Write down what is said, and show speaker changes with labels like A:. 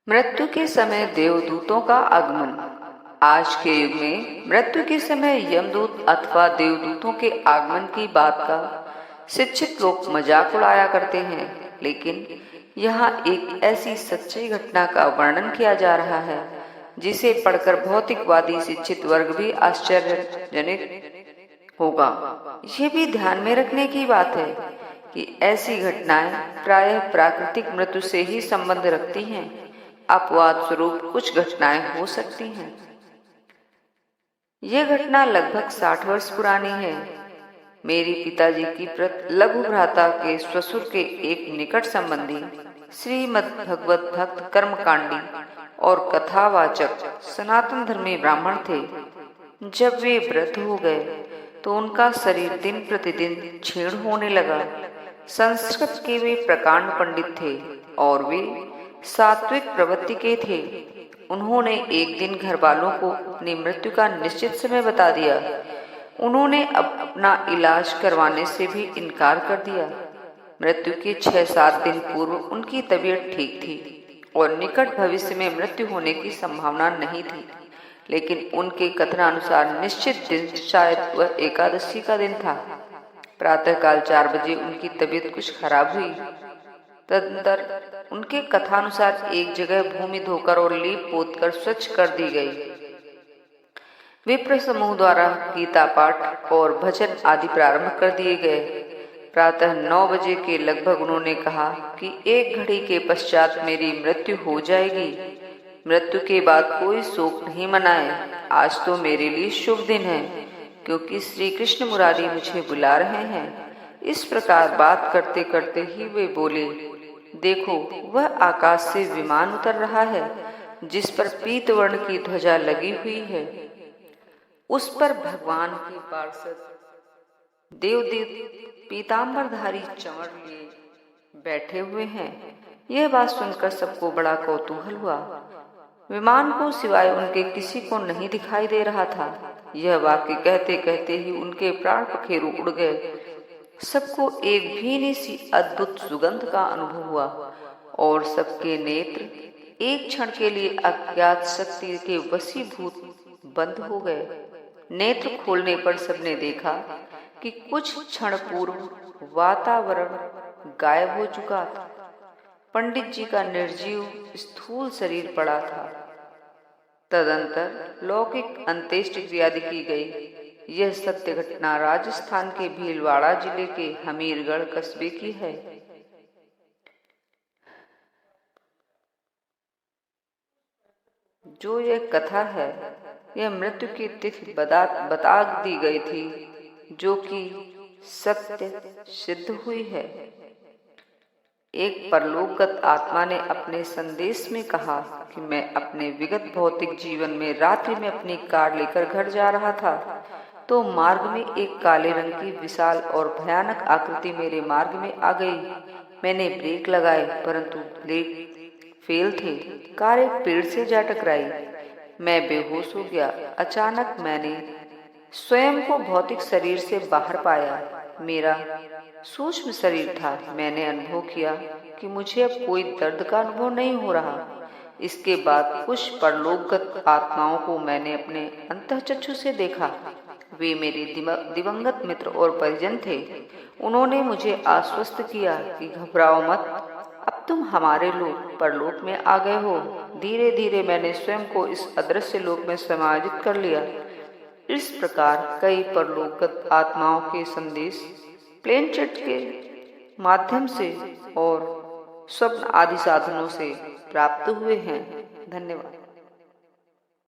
A: मृत्यु के समय देवदूतों का आगमन। आज के युग में मृत्यु के समय यमदूत अथवा देवदूतों के आगमन की बात का शिक्षित लोग मजाक उड़ाया करते हैं, लेकिन यहाँ एक ऐसी सच्ची घटना का वर्णन किया जा रहा है जिसे पढ़कर भौतिकवादी शिक्षित वर्ग भी आश्चर्यजनक होगा। ये भी ध्यान में रखने की बात है कि ऐसी घटनाएं प्रायः प्राकृतिक मृत्यु से ही संबंध रखती हैं। अपवाद स्वरूप कुछ घटनाएं हो सकती हैं। यह घटना लगभग 60 वर्ष पुरानी है। मेरी पिताजी की लघु भ्राता के ससुर के एक निकट संबंधी श्रीमद् भगवत भक्त कर्मकांडी और कथावाचक सनातन धर्मी ब्राह्मण थे। जब वे वृद्ध हो गए तो उनका शरीर दिन प्रतिदिन क्षीण होने लगा। संस्कृत के वे प्रकांड पंडित थे और वे सात्विक प्रवृत्ति के थे। उन्होंने एक दिन घर वालों को अपनी मृत्यु का निश्चित समय बता दिया। उन्होंने अपना इलाज करवाने से भी इनकार कर दिया। मृत्यु के 6-7 दिन पूर्व उनकी तबीयत ठीक थी और निकट भविष्य में मृत्यु होने की संभावना नहीं थी, लेकिन उनके कथनानुसार निश्चित दिन शायद वह एकादशी का दिन था। प्रातःकाल 4 बजे उनकी तबीयत कुछ खराब हुई। तदनंतर उनके कथानुसार एक जगह भूमि धोकर और लीप पोत कर स्वच्छ कर दी गई। विप्र समूह द्वारा गीता पाठ और भजन आदि प्रारंभ कर दिए गए। प्रातः 9 बजे के लगभग उन्होंने कहा कि 1 घड़ी के पश्चात मेरी मृत्यु हो जाएगी। मृत्यु के बाद कोई शोक नहीं मनाए। आज तो मेरे लिए शुभ दिन है, क्योंकि श्री कृष्ण मुरारी मुझे बुला रहे हैं। इस प्रकार बात करते करते ही वे बोले, देखो, वह आकाश से विमान उतर रहा है जिस पर पीत वर्ण की ध्वजा लगी हुई है। उस पर भगवान के पार्षद देवदूत पीतांबरधारी चंवर लिए बैठे हुए हैं। यह बात सुनकर सबको बड़ा कौतूहल हुआ। विमान को सिवाय उनके किसी को नहीं दिखाई दे रहा था। यह वाक्य कहते कहते ही उनके प्राण पखेरु उड़ गए। सबको एक भीनी सी अद्भुत सुगंध का अनुभव हुआ और सबके नेत्र एक क्षण के लिए अज्ञात शक्ति के वशीभूत बंद हो गए। नेत्र खोलने पर सबने देखा कि कुछ क्षण पूर्व वातावरण गायब हो चुका था। पंडित जी का निर्जीव स्थूल शरीर पड़ा था। तदंतर लौकिक अंत्येष्टि क्रिया की गई। यह सत्य घटना राजस्थान के भीलवाड़ा जिले के हमीरगढ़ कस्बे की है। जो यह कथा है, यह मृत्यु की तिथि बता दी गई थी, जो कि सत्य सिद्ध हुई है। एक परलोकगत आत्मा ने अपने संदेश में कहा कि मैं अपने विगत भौतिक जीवन में रात्रि में अपनी कार लेकर घर जा रहा था, तो मार्ग में एक काले रंग की विशाल और भयानक आकृति मेरे मार्ग में आ गई। मैंने ब्रेक लगाए, परंतु ब्रेक फेल थे। कार एक पेड़ से जा टकराई। मैं बेहोश हो गया। अचानक मैंने स्वयं को भौतिक शरीर से बाहर पाया। मेरा सूक्ष्म शरीर था। मैंने अनुभव किया कि मुझे अब कोई दर्द का अनुभव नहीं हो रहा। इसके बाद कुछ परलोकगत आत्माओं को मैंने अपने अंतःचक्षु से देखा। वे मेरे दिवंगत मित्र और परिजन थे। उन्होंने मुझे आश्वस्त किया कि घबराओ मत, अब तुम हमारे लोक परलोक में आ गए हो। धीरे धीरे मैंने स्वयं को इस अदृश्य लोक में समाहित कर लिया। इस प्रकार कई परलोकगत आत्माओं के संदेश प्लेन चैट के माध्यम से और स्वप्न आदि साधनों से प्राप्त हुए हैं। धन्यवाद।